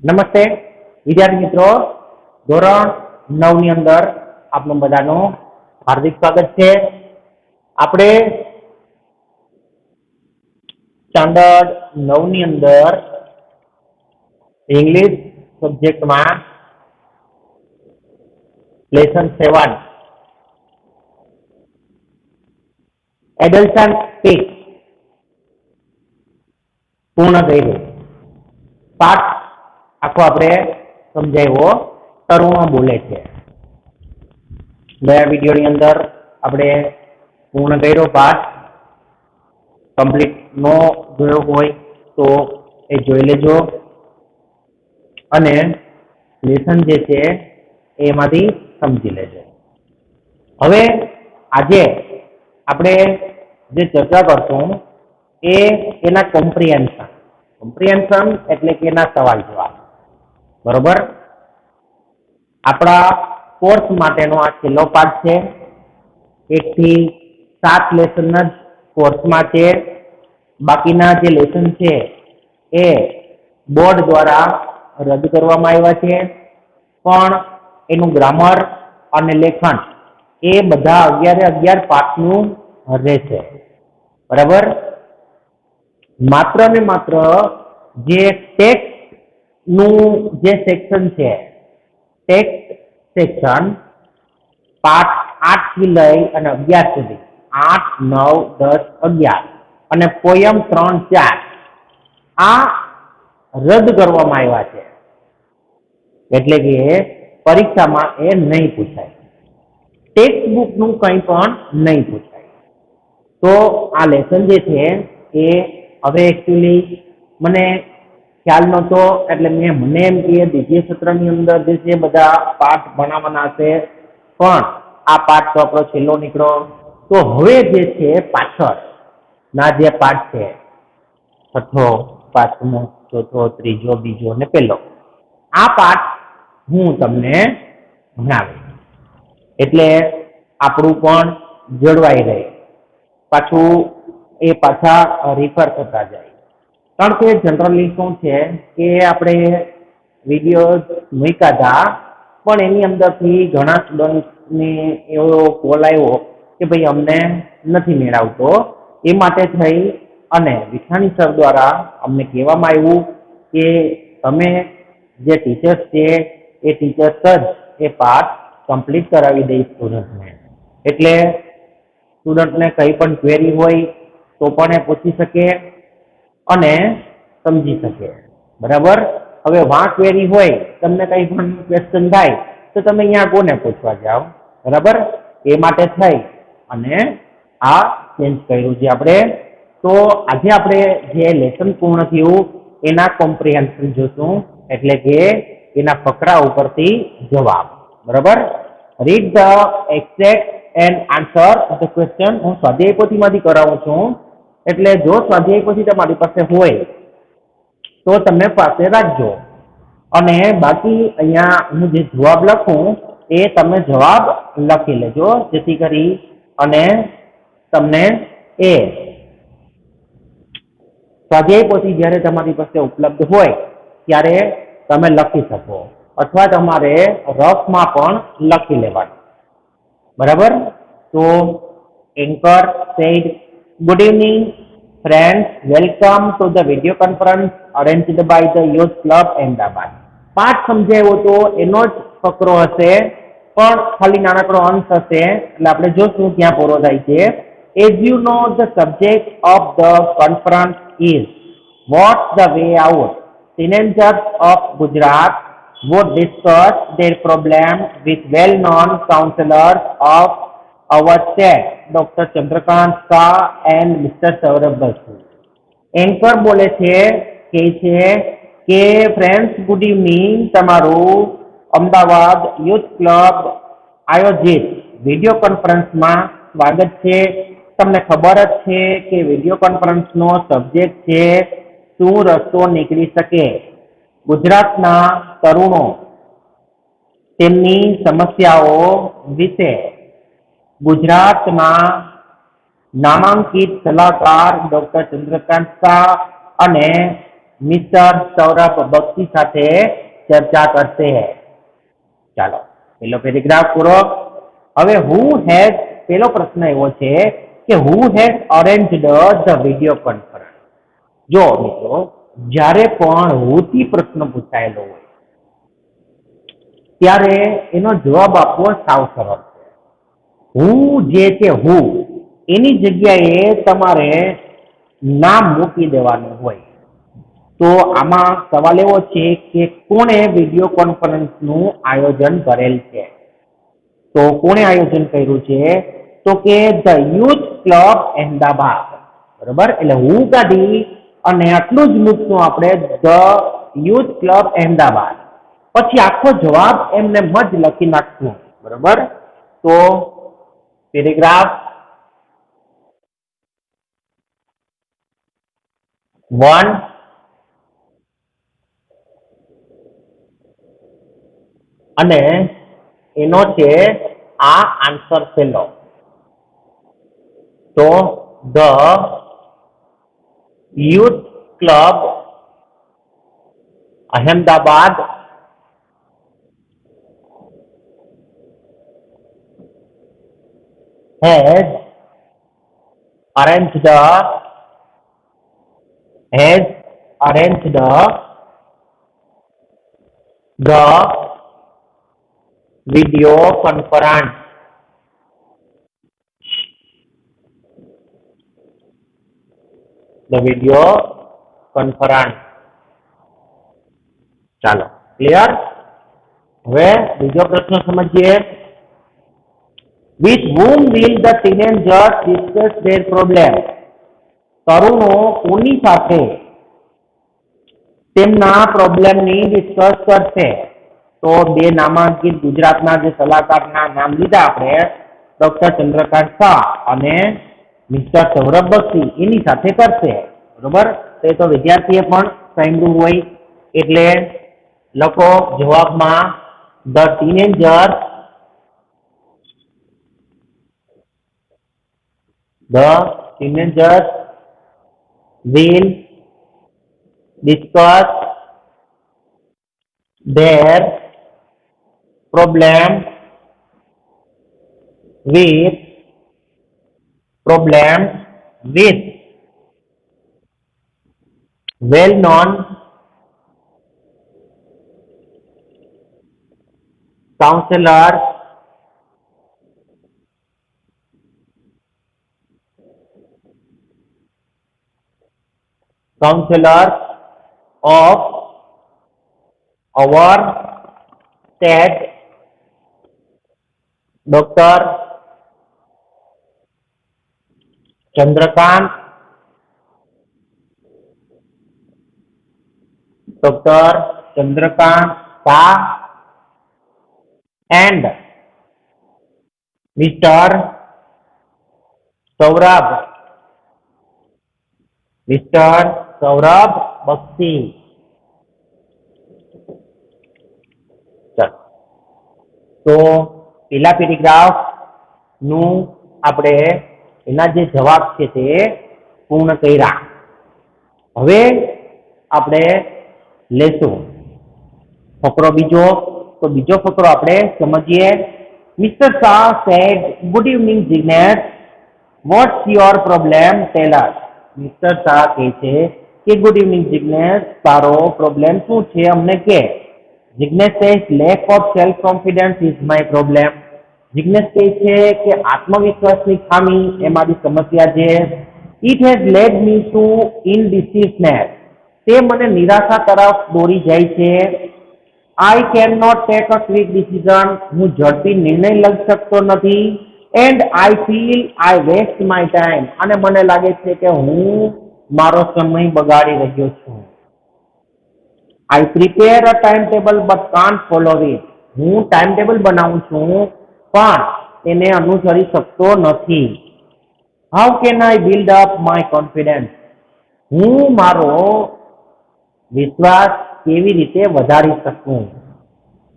નમસ્તે વિદ્યાર્થી મિત્રો, ધોરણ 9 ની અંદર આપનું બધાનું હાર્દિક સ્વાગત છે. આપણે સ્ટાન્ડર્ડ 9 ની અંદર ઇંગ્લિશ સબ્જેક્ટમાં લેસન 7 એડલ્શન સ્પીચ પૂર્ણ કર્યું. પાઠ આખો આપણે સમજાવ્યો, તરુણો બોલે છે. ગયા વિડીયોની અંદર આપણે પૂર્ણ કર્યો પાઠ. કમ્પ્લીટ ન જોયો હોય તો એ જોઈ લેજો અને લેસન જે છે એમાંથી સમજી લેજો. હવે આજે આપણે જે ચર્ચા કરશું એ એના કોમ્પ્રિહેન્શન એટલે કે એના સવાલ જવાબ. બરોબર, આપણા કોર્સ માટેનો આ છેલ્લો પાઠ છે. 1 થી 7 લેસન જ કોર્સમાં છે. બાકીના જે લેસન છે એ બોર્ડ દ્વારા રદ કરવામાં આવ્યા છે, પણ એનું ગ્રામર અને લેખન એ બધા 11 પાઠનું રહેશે. બરાબર, માત્ર ને માત્ર જે ટેક્સ્ટ નું જે સેક્શન છે, ટેક્સ્ટ સેક્શન પાઠ 8 થી લઈ અને 11 સુધી, 8, 9, 10, 11 અને પોયમ 3, 4 આ રદ કરવામાં આવ્યા છે. એટલે કે પરીક્ષામાં એ નહીં પૂછાય, ટેક્સ્ટ બુક નું કંઈ પણ નહીં પૂછાય. તો આ લેસન જે છે એ હવે એકચ્યુઅલી મને ખ્યાલ નહોતો, એટલે મને એમ કે દ્વિતીય સત્રની અંદર જે છે બધા પાઠ ભણાવવાના હશે, પણ આ પાઠ તો આપણો છેલ્લો નીકળો. તો હવે જે છે પાછળ ના જે પાઠ છે, 6ઠો, 5મો, 4થો, 3જો, 2જો અને 1લો, આ પાઠ હું તમને ભણાવીશ. એટલે આપણું પણ જળવાઈ રહે, પાછું એ પાછા રિફર થતા જાય. કારણ કે જનરલી શું છે કે આપણે વિડીયો મૂક્યા હતા, પણ એની અંદરથી ઘણા સ્ટુડન્ટને એવો કોલ આવ્યો કે ભાઈ અમને નથી મેળવતો. એ માટે થઈ અને વિઠાણી સર દ્વારા અમને કહેવામાં આવ્યું કે તમે જે ટીચર્સ છે એ ટીચર્સ જ એ પાઠ કમ્પ્લીટ કરાવી દઈ સ્ટુડન્ટને. એટલે સ્ટુડન્ટને કંઈ પણ ક્વેરી હોય તો પણ એ પૂછી શકે અને સમજી શકે. બરાબર, હવે વાં ક્વેરી હોય, તમને કંઈ પણ ક્વેશ્ચન થાય તો તમે અહીંયા કોને પૂછવા જાઓ. બરાબર, એ માટે થઈ અને આ ચેન્જ કર્યું છે આપણે. તો આજે આપણે જે લેસન પૂર્ણ થયું એના કોમ્પ્રિહેન્શન જોશું, એટલે કે એના ફકરા ઉપરથી જવાબ. બરાબર, read the exact and answer the question. હું સ્વાધ્યાય પોથીમાંથી કરાવું છું, એટલે જો સ્વાધ્યાય પોથી તમારી પાસે હોય તો તમે પાસે રાખજો, અને બાકી અહીંયા હું જે જવાબ લખું એ તમે જવાબ લખી લેજો, જેથી કરી અને તમને એ સ્વાધ્યાય પોથી જ્યારે તમારી પાસે ઉપલબ્ધ હોય ત્યારે તમે લખી શકો, અથવા તમારે રફમાં પણ લખી લેવાનું. બરાબર, તો anchor said, good evening friends, welcome to the video conference arranged by the youth club Ahmedabad. પાઠ સમજાયો તો એનો જ ફકરો હશે, પણ ખાલી નાનકડો અંશ હશે, એટલે આપણે જોશું ક્યાં પૂરો થાય છે. As you know, the subject of the conference is what's the way out. Teenagers of Gujarat would discuss their problem with well-known counselors of our state, Dr. Chandrakant Shah and Mr. Saurabh Basu. Anchor બોલે છે, કહે છે કે friends good evening, તમારું Ahmedabad youth club આયોજિત video કોન્ફરન્સમાં સ્વાગત છે. તમને ખબર જ છે કે વિડીયો કોન્ફરન્સનો સબ્જેક્ટ છે શું રસ્તો નીકળી શકે. ગુજરાતના તરુણો તેમની સમસ્યાઓ વિશે ગુજરાતના નામાંકિત સલાહકાર ડોક્ટર ચંદ્રકાંત શાહ અને મિસ્ટર સૌરભ બક્ષી સાથે ચર્ચા કરશે. ચાલો પેલો પેરેગ્રાફ પૂરો. હવે હુ હેઝ, પેલો પ્રશ્ન એવો છે કે who has arranged the video conference. જો મિત્રો, જ્યારે પણ હુ થી પ્રશ્ન પૂછાયેલો હોય ત્યારે એનો જવાબ આપવો સાવ સરળ છે. હું જે છે હું એની જગ્યાએ તમારે નામ મૂકી દેવાનું હોય. તો આમાં સવાલ એવો છે કે કોણે વિડીયો કોન્ફરન્સનું આયોજન કરેલ છે? તો કોણે આયોજન કર્યું છે? તો કે ધ યુથ ક્લબ અહેમદાબાદ. બરોબર, એટલે હું કાઢી અને આટલું જ મૂકશું આપણે, ધ યુથ ક્લબ અહેમદાબાદ. પછી આખો જવાબ એમને જ લખી નાખશું. બરોબર, તો પેરેગ્રાફ 1 અને એનો છે આ આન્સર પેલો. તો the youth club Ahmedabad has arranged the video conference. ચાલો ક્લિયર. હવે બીજો પ્રશ્ન સમજીએ. With whom will the teenagers discuss their problem? તરુણો કોની સાથે તેમના પ્રોબ્લેમની ડિસ્કસ કરશે? તો બે નામાંકિત ગુજરાતના જે કલાકારના નામ લીધા આપણે, ડોક્ટર ચંદ્રકાંત શાહ અને મિસ્ટર સૌરભ બક્ષી, એની સાથે કરશે. બરોબર, તો એ તો વિદ્યાર્થીએ પણ સાંભળ્યું હોય એટલે લખો જવાબમાં the teenagers will discuss their problem with well-known counselors of our state, Dr. Chandrakant Shah and Mr. Saurabh બક્ષી. તો પેલા પેરેગ્રાફ નું આપણે એના જે જવાબ છે તે પૂર્ણ કર્યા. હવે આપણે લેશું ફકરો બીજો. તો બીજો ફકરો આપણે સમજીએ. Mister Shah said, good evening Jignesh, what's your problem, tell us. Mister Shah કહે છે કે ગુડ ઇવનિંગ જિગ્નેશ, તારો પ્રોબ્લેમ શું છે અમને કે. Jignesh says lack of self confidence is my problem. Jignesh કહે છે કે આત્મવિશ્વાસની ખામી એ મારી સમસ્યા છે. It has led me to indecisiveness, તે મને નિરાશા તરફ દોરી જાય છે. I can not take a quick decision, હું ઝડપી નિર્ણય લઈ શકતો નથી. And I feel I waste my time, અને મને લાગે છે કે હું મારો સમય બગાડી રહ્યો છું. I prepare a time table but can't follow it, હું ટાઈમ ટેબલ બનાવું છું પણ તેને અનુસરી શકતો નથી. How can I build up my confidence, હું મારો વિશ્વાસ કેવી રીતે વધારી શકું.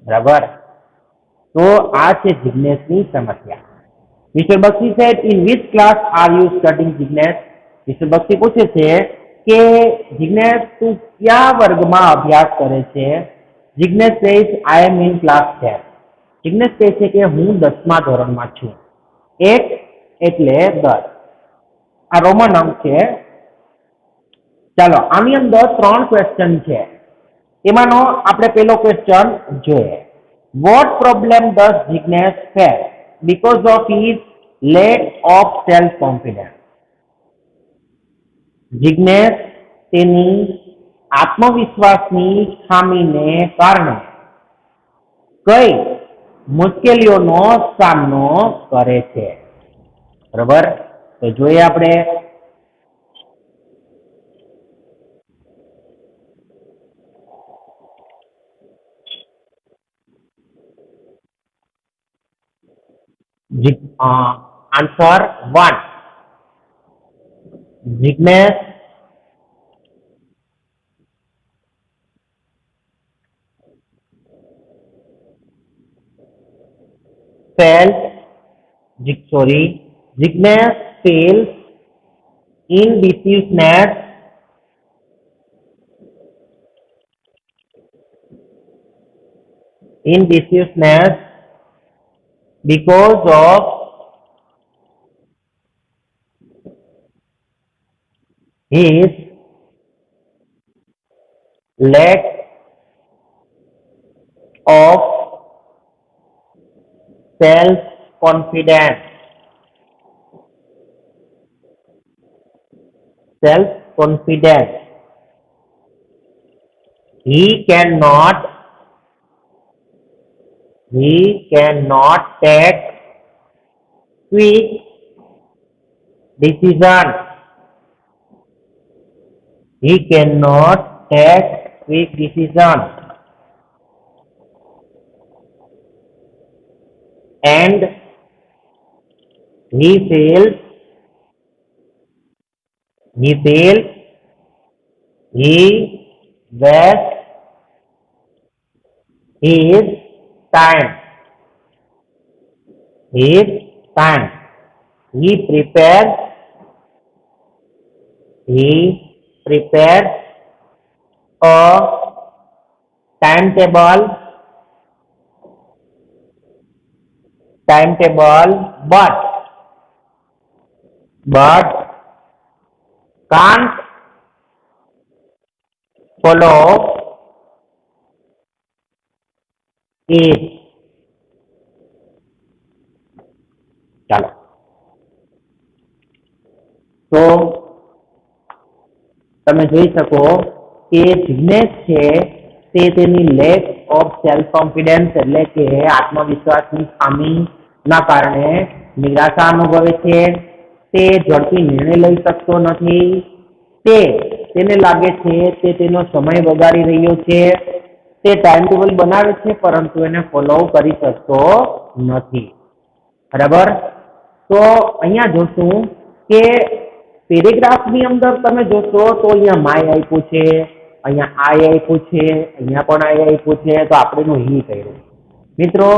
બરાબર, તો આ છે જિગ્નેશની સમસ્યા. Mister Bakshi said, in which class are you studying Jignesh? Mister Bakshi પૂછે છે કે જિગ્નેશ તું કયા વર્ગમાં અભ્યાસ કરે છે? Jignesh says I am in class 10. Jignesh કહે છે કે હું 10મા ધોરણમાં છું. 8 એટલે 10. આ રોમન અંક છે. ચાલો આની અંદર 3 ક્વેશ્ચન છે. એમાંનો આપણે પહેલો ક્વેશ્ચન જોઈએ. What problem does Jignesh face because of his lack of self confidence? Jignesh તેની આત્મવિશ્વાસની ખામીને કારણે કઈ મુશ્કેલીઓનો સામનો કરે છે? બરાબર, તો જોઈએ આપણે. Answer 1. Jignesh Jignesh fails in decisiveness because of his lack of self confidence. He cannot take quick decision. And he fails he wastes his time. He prepares a timetable but can't follow it. ચાલો, તો તમે જોઈ શકો કે જિગ્નેશ છે તે તેની lake of self confidence એટલે કે આત્મવિશ્વાસની ખામીના કારણે નિરાશા અનુભવે છે. તે ઝડપી નિર્ણય લઈ શકતો નથી. તેને લાગે છે કે તેનો સમય બગાડી રહ્યો છે. તે ટાઈમ ટેબલ બનાવે છે પરંતુ એને ફોલો કરી શકતો નથી. બરાબર, તો અહીંયા જોશું કે પેરેગ્રાફની અંદર તમે જોશો તો અહીંયા માય આપ્યું છે, અહીંયા આઈ આપ્યું છે, અહીંયા પણ આઈ આપ્યું છે. તો આપણે એનું હી કર્યું. મિત્રો,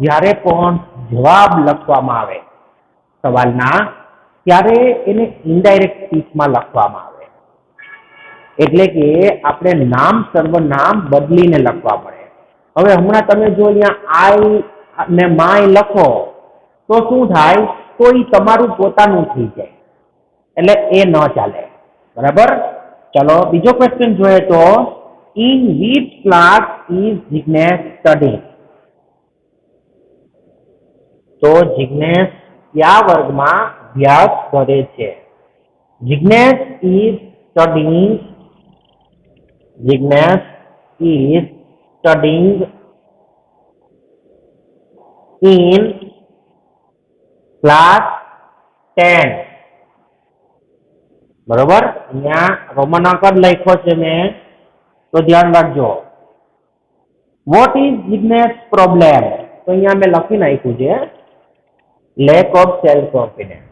જ્યારે પણ જવાબ લખવામાં આવે સવાલના, ત્યારે એને ઇનડાયરેક્ટ સ્પીચમાં લખવામાં આવે. એટલે કે આપણે નામ સર્વનામ બદલીને લખવા પડે. હવે હમણાં તમે જો અહીંયા આઈ ને માય લખો તો શું થાય? તો એ તમારું પોતાનું થઈ જાય, એટલે એ ન ચાલે. બરાબર, ચલો બીજો ક્વેશ્ચન જોઈએ. તો in which class is Jignesh studying? તો જિગ્નેશ કયા વર્ગમાં અભ્યાસ કરે છે? Jignesh is studying in class 10. બરોબર, અહીંયા રોમન અંક જ લખ્યો છે મેં, તો ધ્યાન રાખજો. What is Jignesh problem? તો અહીંયા મેં લખી નાખ્યું છે લેક ઓફ સેલ્ફ કોન્ફિડન્સ.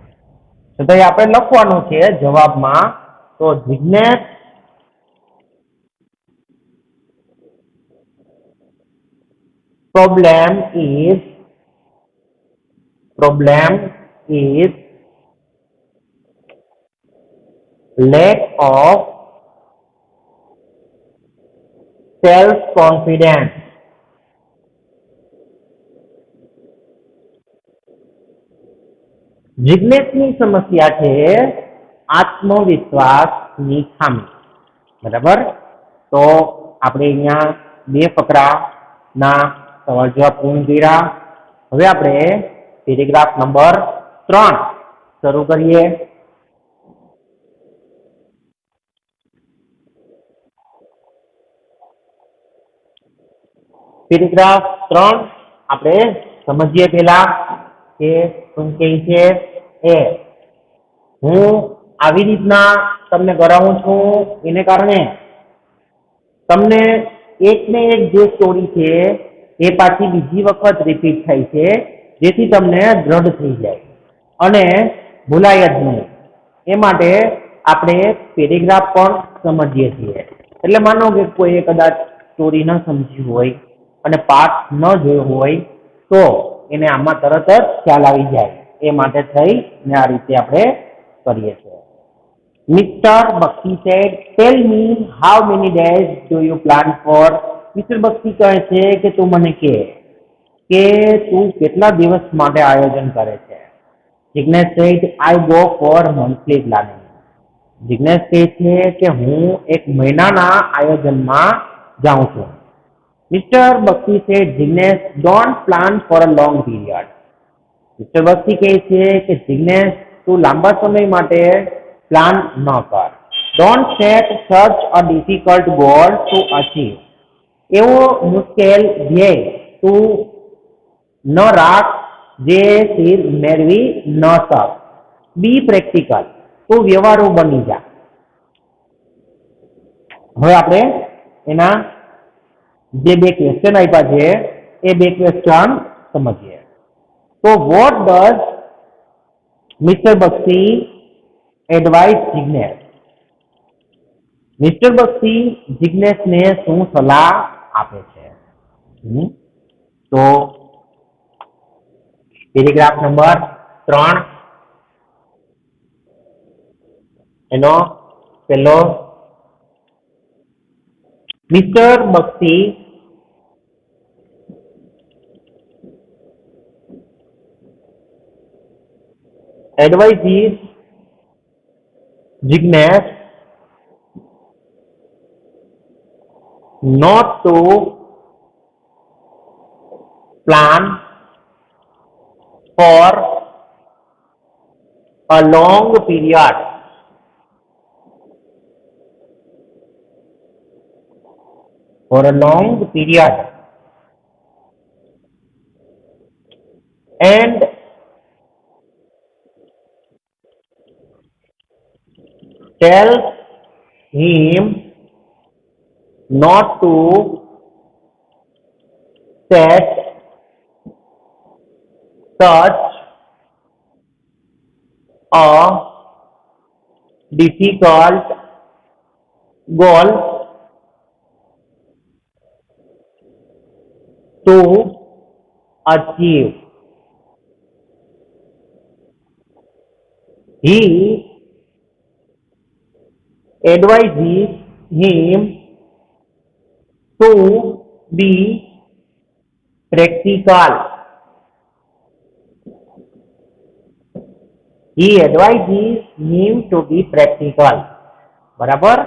તો આપણે લખવાનું છે જવાબમાં. તો Jignesh problem is lack of self confidence. જિજ્ઞેસની સમસ્યા છે આત્મવિશ્વાસની ખામી. બરાબર. તો આપણે અહીંયા બે ફકરાના સવાલ જવાબ પૂર્ણ કર્યા. હવે આપણે પેરેગ્રાફ નંબર 3 શરૂ કરીએ. પેરેગ્રાફ 3 આપણે સમજીએ પહેલા કે શું કહે છે. એ હું આવી રીતના તમને કરાવું છું એને કારણે તમને એક ને એક જે સ્ટોરી છે એ પાછી બીજી વખત રિપીટ થાય છે, જેથી તમને દ્રઢ થઈ જાય અને ભૂલાય જ નહીં. એ માટે આપણે પેરેગ્રાફ પણ સમજીએ છીએ. એટલે માનો કે કોઈ કદાચ સ્ટોરી ન સમજી હોય અને પાઠ ન જોયો હોય તો એને આમાં તરત જ ખ્યાલ આવી જાય. એ માટે થઈને આ રીતે આપણે કરીએ છીએ. Mister Bakshi said, tell me how many days do you plan for. Mister Bakshi કહે છે કે તું મને કે તું કેટલા દિવસ માટે આયોજન કરે છે. Jignesh said, I go for monthly planning. Jignesh કહે છે કે હું એક મહિનાના આયોજનમાં જાઉં છું. Mister Bakshi said, Jignesh don't plan for a long period. Mister Bakshi કહે છે કે જિગ્નેશ તું લાંબા સમય માટે પ્લાન ન કર. Don't set such a difficult goal to achieve. એવો મુશ્કેલ ધ્યેય તું ન રાખ જે તીર મેળવી ન શક. બી પ્રેક્ટિકલ. તું વ્યવહારુ બની જા. હવે આપણે એના જે બે ક્વેશ્ચન આપ્યા છે એ બે ક્વેશ્ચન સમજીએ. તો what does mister Bakshi advise Jignesh. Mister Bakshi જિગ્નેશને શું સલાહ આપે છે? તો પેરેગ્રાફ નંબર 3 એનો પહેલો, mister Bakshi advises Jignesh not to plan for a long period. For a long period. And tell him not to set such a difficult goal to achieve. He advises him to be practical. He advises him to be practical. બરાબર.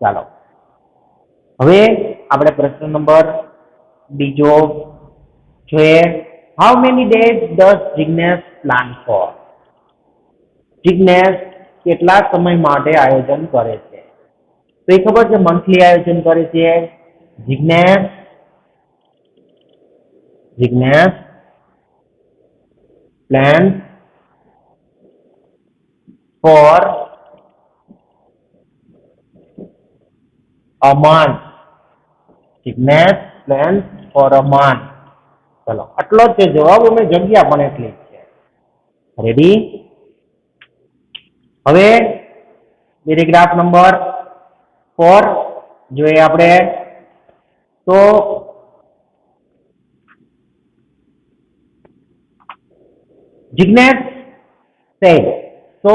ચાલો હવે આપણે પ્રશ્ન number બીજો જોઈએ. How many days does Jignesh plan four. Jignesh કેટલા સમય માટે આયોજન કરે છે? તો એ ખબર છે મંથલી આયોજન કરે છે. Jignesh plan four a month. Jignesh plans for a month. ચલો આટલો જ છે જવાબ. અમે જગ્યા પણ એટલી જ છે. રેડી. હવે પેરેગ્રાફ નંબર 4 જોઈએ આપણે. તો Jignesh said, so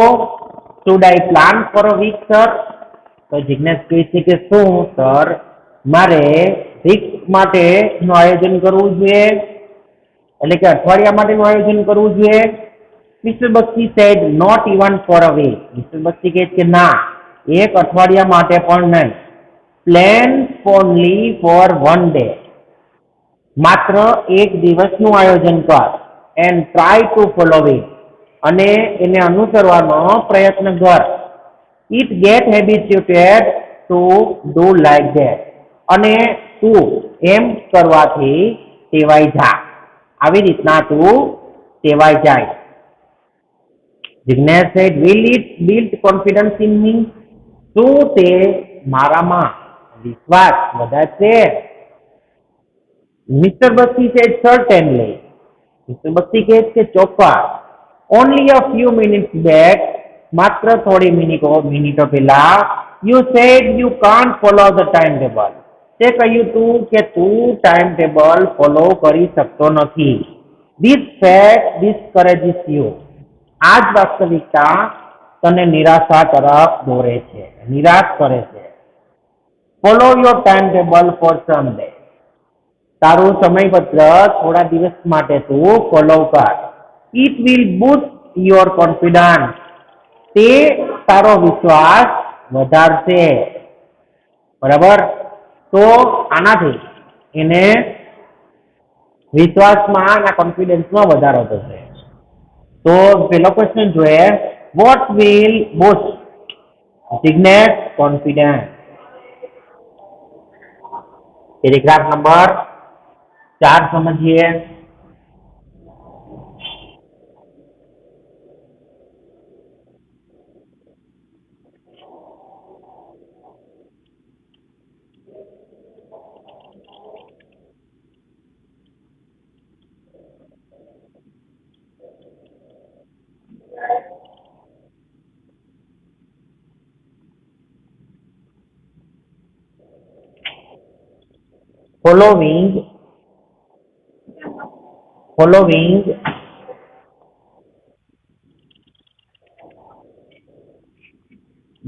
should I plan for a week, sir? તો જિગ્નેશ કહે છે કે શું સર મારે વીક માટેનું આયોજન કરવું જોઈએ, એટલે કે અઠવાડિયા માટેનું આયોજન કરવું જોઈએ. Mister Bakshi said not even for a week. Mister Bakshi કહે છે ના, એક અઠવાડિયા માટે પણ નહીં. Plan only for one day. માત્ર એક દિવસનું આયોજન કર. And try to follow it. અને એને અનુસરવાનો પ્રયત્ન કર. It get habituated to do like that. અને તું એમ કરવાથી ટેવાઈ જા. આવી રીતના તું ટેવાઈ જાય. Jignesh said, will it build confidence in me? શું તે મારામાં વિશ્વાસ વધારશે? મિસ્ટર બક્ષી said, certainly. મિસ્ટર બક્ષી કહે છે ચોક્કસ. only a few minutes back, માત્ર થોડી મિનિટો પહેલા, you said you can't follow the timetable. તે કહ્યું તું કે તું ટાઈમ ટેબલ ફોલો કરી શકતો નથી. This fact discourages you. આ જ વાસ્તવિકતા તને નિરાશા તરફ દોરે છે, નિરાશ કરે છે. Follow your time table for some day. તારું સમયપત્રક થોડા દિવસ માટે તું ફોલો કર. It will boost your confidence. તે તારો વિશ્વાસ વધારશે. બરાબર. તો આનાથી એને વિશ્વાસમાં અને કોન્ફિડન્સમાં વધારો થશે. તો પેલો ક્વેશ્ચન જોઈએ, what will boost Jignesh confidence? Paragraph number 4 સમજીએ. Following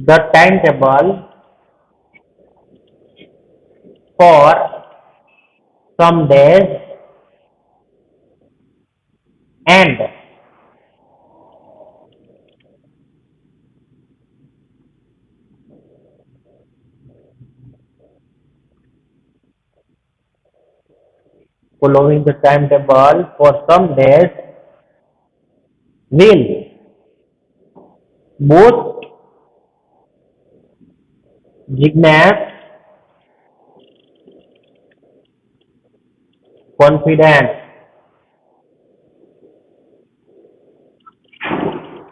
the timetable for some days and following the timetable for some days will boost Jignesh confidence.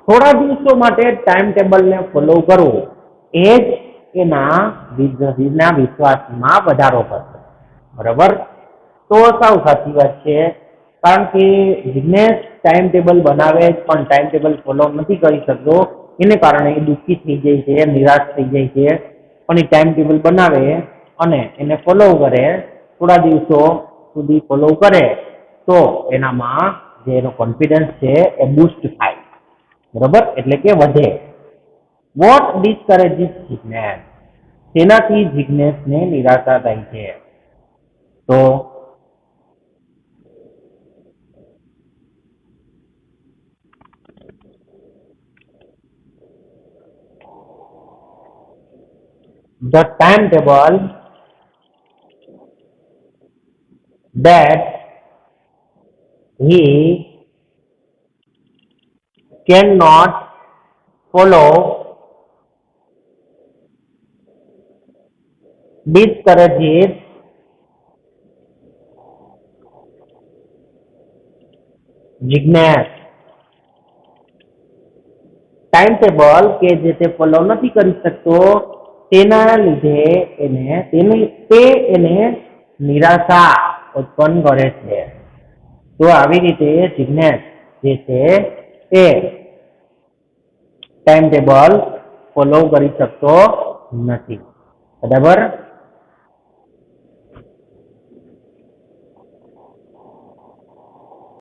થોડા દિવસો માટે ટાઈમ ટેબલને ફોલો કરવું એ જ એના વિશ્વાસમાં વધારો કરશે. બરાબર. તો સાવ સાચી વાત છે. કારણ કે જિગ્નેશ ટાઈમ ટેબલ બનાવે પણ ટાઈમ ટેબલ ફોલો નથી કરી શકતો. એને કારણે એ દુઃખી થઈ જાય છે, નિરાશ થઈ જાય છે. પણ એ ટાઈમ ટેબલ બનાવે અને એને ફોલો કરે, થોડા દિવસો સુધી ફોલો કરે તો એનામાં જે એનો કોન્ફિડન્સ છે એ બૂસ્ટ થાય. બરાબર, એટલે કે વધે. વોટ ડિસ્કરેજીસ જિગ્નેશ? તેનાથી જિગ્નેશને નિરાશા થાય છે. તો the timetable that he cannot follow discourages Jignesh. Time table કે જે તે ફોલો નથી કરી શકતો તેના લીધે એને નિરાશા ઉત્પન્ન કરે છે. તો આવી રીતે જિગ્નેશ જે છે એ ટાઈમ ટેબલ ફોલો કરી શકતો નથી. બરાબર.